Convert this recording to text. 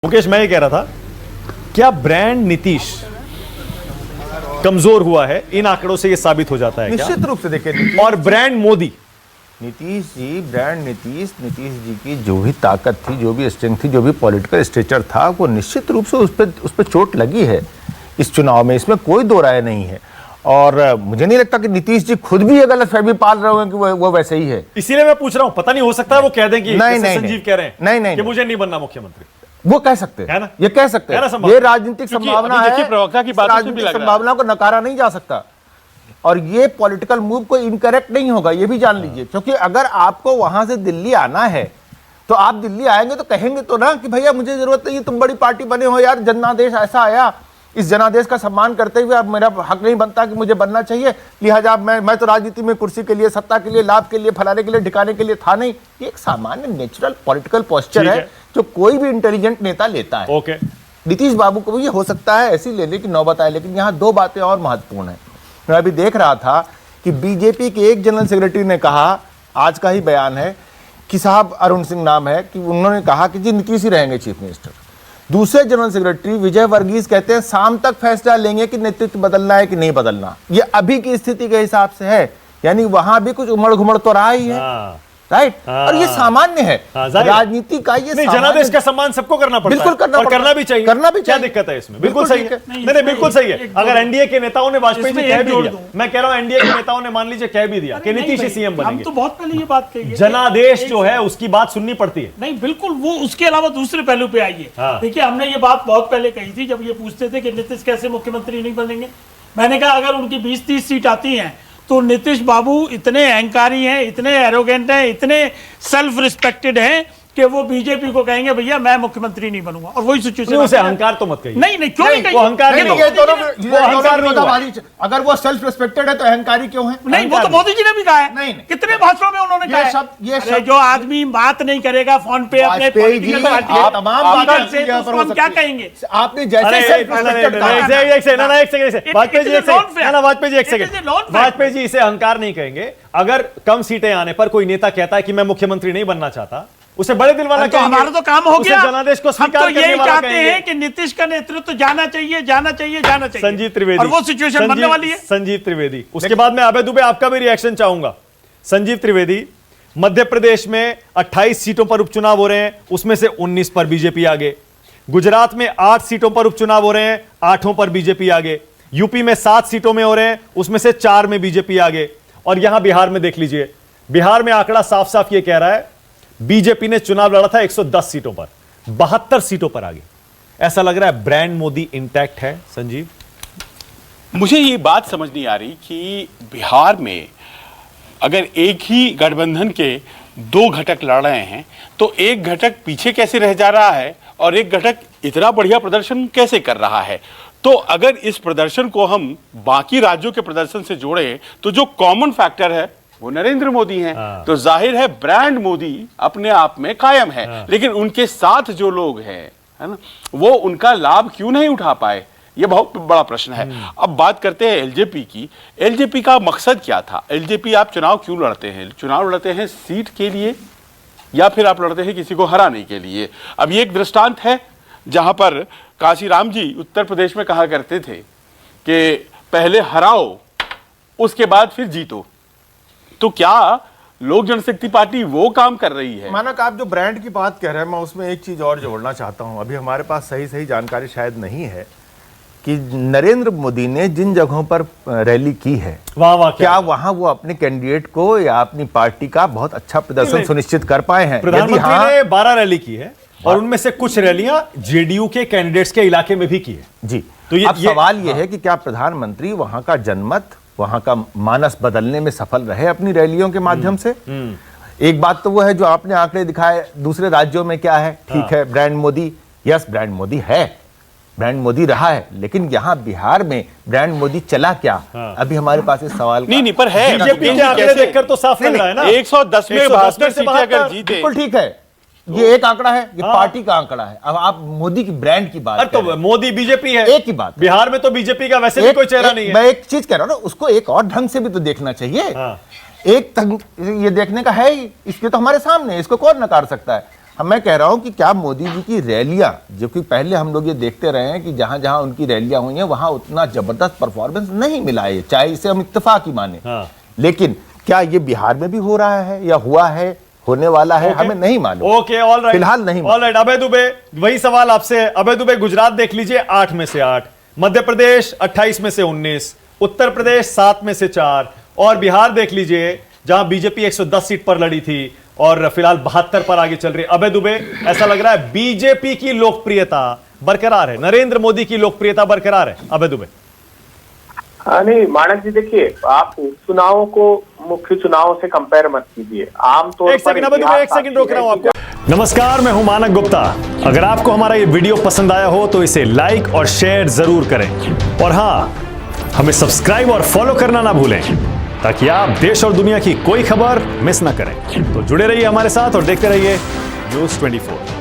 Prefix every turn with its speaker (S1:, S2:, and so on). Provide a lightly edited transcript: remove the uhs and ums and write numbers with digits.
S1: मुकेश, मैं ये कह रहा था, क्या ब्रांड नीतीश कमजोर हुआ है? इन आंकड़ों से ये साबित हो जाता है
S2: निश्चित रूप से देखिए।
S1: और ब्रांड मोदी,
S2: नीतीश जी, ब्रांड नीतीश जी की जो भी ताकत थी, जो भी स्ट्रेंथ थी, जो भी पॉलिटिकल स्ट्रेचर था, वो निश्चित रूप से उस पर चोट लगी है इस चुनाव में, इसमें कोई दो राय नहीं है। और मुझे नहीं लगता कि नीतीश जी खुद भी ये गलतफहमी पाल रहे होंगे कि वो वैसे ही है।
S1: इसीलिए मैं पूछ रहा हूं, पता नहीं हो सकता है वो कह दें कि संजीव कह रहे हैं
S2: नहीं
S1: कि मुझे नहीं बनना मुख्यमंत्री।
S2: वो कह सकते हैं, ये कह सकते हैं, ये राजनीतिक संभावना है,
S3: प्रवक्ता की बात
S2: राजनीतिक संभावना को नकारा नहीं जा सकता। और ये पॉलिटिकल मूव कोई इनकरेक्ट नहीं होगा, ये भी जान लीजिए, क्योंकि अगर आपको वहां से दिल्ली आना है तो आप दिल्ली आएंगे तो कहेंगे तो ना कि भैया मुझे जरूरत नहीं है, तुम बड़ी पार्टी बने हो यार, जनादेश ऐसा आया, इस जनादेश का सम्मान करते हुए अब मेरा हक नहीं बनता कि मुझे बनना चाहिए, लिहाजा मैं तो राजनीति में कुर्सी के लिए, सत्ता के लिए, लाभ के लिए, फलाने के लिए, ठिकाने के लिए था नहीं। ये एक सामान्य नेचुरल पॉलिटिकल पोस्चर है जो कोई भी इंटेलिजेंट नेता लेता है।
S1: ओके,
S2: नीतीश बाबू को भी ये हो सकता है ऐसी लेने की नौबत आए, लेकिन यहाँ दो बातें और महत्वपूर्ण है। मैं अभी देख रहा था कि बीजेपी के एक जनरल सेक्रेटरी ने कहा, आज का ही बयान है कि साहब अरुण सिंह नाम है, कि उन्होंने कहा कि जी नीतीश ही रहेंगे चीफ मिनिस्टर। दूसरे जनरल सेक्रेटरी विजय वर्गीस कहते हैं शाम तक फैसला लेंगे कि नेतृत्व बदलना है कि नहीं बदलना। ये अभी की स्थिति के हिसाब से है, यानी वहां भी कुछ उमड़ घुमड़ तो रहा ही है, राइट। और ये सामान्य है राजनीति का, ये
S1: जनादेश का सम्मान सबको करना पड़ता है,
S2: बिल्कुल करना भी चाहिए,
S1: क्या दिक्कत है इसमें? बिल्कुल सही है, नहीं बिल्कुल सही है। अगर एनडीए के नेताओं ने वाजपेयी जी कह भी दिया, मैं कह रहा हूं एनडीए के नेताओं ने मान लीजिए कह भी दिया कि नीतीश सीएम बनेंगे,
S3: हम तो बहुत पहले ये बात कही है,
S1: जनादेश जो है उसकी बात सुननी पड़ती है।
S3: नहीं बिल्कुल, वो उसके अलावा दूसरे पहलू पे आइए। देखिए, हमने ये बात बहुत पहले कही थी, जब ये पूछते थे कि नीतीश कैसे मुख्यमंत्री नहीं बनेंगे। मैंने कहा अगर उनकी 20-30 सीट आती हैं तो नीतीश बाबू इतने अहंकारी हैं, इतने एरोगेंट हैं, इतने सेल्फ रिस्पेक्टेड हैं कि वो बीजेपी को कहेंगे भैया मैं मुख्यमंत्री नहीं बनूंगा। और वही सिचुएशन,
S1: उसे अहंकार तो मत कहिए।
S3: नहीं क्यों नहीं,
S1: वो अहंकार नहीं,
S2: अगर वो सेल्फ रिस्पेक्टेड है तो अहंकारी क्यों है?
S3: नहीं, वो तो मोदी जी ने भी कहा है, नहीं कितने भाषणों में उन्होंने कहा है, जो आदमी बात नहीं करेगा फोन पे अपने
S2: तमाम
S3: बात क्या कहेंगे
S2: आपने जैसे
S1: वाजपेयी जी इसे अहंकार नहीं कहेंगे। अगर कम सीटें आने पर कोई नेता कहता है कि मैं मुख्यमंत्री नहीं बनना चाहता, उसे बड़े दिल वाला
S3: कहेंगे। हमारा तो काम हो गया,
S1: जनादेश को
S3: हम तो यही चाहते हैं कि नीतीश का नेतृत्व जाना चाहिए, जाना चाहिए, जाना चाहिए।
S1: संजीव त्रिवेदी,
S3: और वो सिचुएशन बनने वाली है।
S1: संजीव त्रिवेदी, उसके बाद मैं अभय दुबे आपका भी रिएक्शन चाहूंगा। संजीव त्रिवेदी, मध्य प्रदेश में 28 सीटों पर उपचुनाव हो रहे हैं, उसमें से 19 पर बीजेपी आगे। गुजरात में 8 सीटों पर उपचुनाव हो रहे हैं, 8 पर बीजेपी आगे। यूपी में 7 सीटों में हो रहे हैं, उसमें से 4 में बीजेपी आगे। और यहां बिहार में देख लीजिए, बिहार में आंकड़ा साफ साफ यह कह रहा है बीजेपी ने चुनाव लड़ा था 110 सीटों पर, 72 सीटों पर आगे। ऐसा लग रहा है ब्रांड मोदी इंटैक्ट है। संजीव,
S4: मुझे ये बात समझ नहीं आ रही कि बिहार में अगर एक ही गठबंधन के 2 घटक लड़ रहे हैं तो एक घटक पीछे कैसे रह जा रहा है और एक घटक इतना बढ़िया प्रदर्शन कैसे कर रहा है। तो अगर इस प्रदर्शन को हम बाकी राज्यों के प्रदर्शन से जोड़ें तो जो कॉमन फैक्टर है वो नरेंद्र मोदी हैं। तो जाहिर है ब्रांड मोदी अपने आप में कायम है, लेकिन उनके साथ जो लोग हैं, है ना, वो उनका लाभ क्यों नहीं उठा पाए, ये बहुत बड़ा प्रश्न है। अब बात करते हैं एलजेपी की। एलजेपी का मकसद क्या था? एलजेपी, आप चुनाव क्यों लड़ते हैं? चुनाव लड़ते हैं सीट के लिए या फिर आप लड़ते हैं किसी को हराने के लिए? अब ये एक दृष्टांत है जहां पर काशीराम जी उत्तर प्रदेश में कहा करते थे कि पहले हराओ उसके बाद फिर जीतो। तो क्या लोक जनशक्ति पार्टी वो काम कर रही है?
S2: मानक, आप जो ब्रांड की बात कह रहे हैं, मैं उसमें एक चीज और जोड़ना चाहता हूं। अभी हमारे पास सही जानकारी शायद नहीं है कि नरेंद्र मोदी ने जिन जगहों पर रैली की है क्या वहां वो अपने कैंडिडेट को या अपनी पार्टी का बहुत अच्छा प्रदर्शन सुनिश्चित कर पाए हैं?
S1: प्रधानमंत्री ने 12 रैली की है और उनमें से कुछ रैलियां जेडीयू के कैंडिडेट्स के इलाके में भी की है
S2: जी। तो अब सवाल यह है कि क्या प्रधानमंत्री वहां का जनमत, वहां का मानस बदलने में सफल रहे अपनी रैलियों के माध्यम से? एक बात तो वो है जो आपने आंकड़े दिखाए, दूसरे राज्यों में क्या है, ठीक है, brand Modi, yes brand Modi है, ब्रांड मोदी रहा है, लेकिन यहाँ बिहार में ब्रांड मोदी चला क्या? अभी हमारे पास इस सवाल
S4: नहीं पर है,
S1: बीजेपी के आंकड़े देखकर तो साफ लग रहा है ना,
S4: 110 में 72 सीटें अगर जीते,
S2: बिल्कुल ठीक है। ये एक आंकड़ा है, ये पार्टी का आंकड़ा है। अब आप मोदी की ब्रांड की बात,
S1: तो मोदी बीजेपी है,
S2: एक ही बात।
S1: बिहार में तो बीजेपी का वैसे भी कोई चेहरा नहीं है।
S2: मैं एक चीज कह रहा हूं ना, उसको एक और ढंग से भी तो देखना चाहिए। एक ये देखने का है ही, इसके तो हमारे सामने, इसको कौन नकार सकता है? अब मैं कह रहा हूं कि क्या मोदी जी की रैलियां, जो कि पहले हम लोग ये देखते रहे हैं कि जहां जहां उनकी रैलियां हुई हैं वहां उतना जबरदस्त परफॉर्मेंस नहीं मिला है, चाहे इसे हम इत्तेफाक ही माने, लेकिन क्या ये बिहार में भी हो रहा है या हुआ है, होने वाला है, हमें नहीं मालूम।
S1: ओके, ऑल राइट,
S2: फिलहाल नहीं।
S1: ऑल राइट, अभय दुबे, वही सवाल आपसे है। अभय दुबे, गुजरात देख लीजिए 8 में से 8, मध्य प्रदेश 28 में से 19, उत्तर प्रदेश 7 में से 4, और बिहार देख लीजिए जहां बीजेपी 110 सीट पर लड़ी थी और फिलहाल 72 पर आगे चल रही है। अभय दुबे, ऐसा लग रहा है बीजेपी की लोकप्रियता बरकरार है, नरेंद्र मोदी की लोकप्रियता बरकरार है। अभय दुबे,
S5: नहीं मानक जी, देखिए आप चुनावों को मुख्य चुनावों से कंपेयर मत कीजिए। आमतौर
S1: एक सेकंड अभय दुबे, एक सेकंड रोक रहा हूं आपको। नमस्कार, मैं हूं मानक गुप्ता। अगर आपको हमारा ये वीडियो पसंद आया हो तो इसे लाइक और शेयर जरूर करें, और हां, हमें सब्सक्राइब और फॉलो करना ना भूलें ताकि आप देश और दुनिया की कोई खबर मिस ना करें। तो जुड़े रहिए हमारे साथ और देखते रहिए News 24।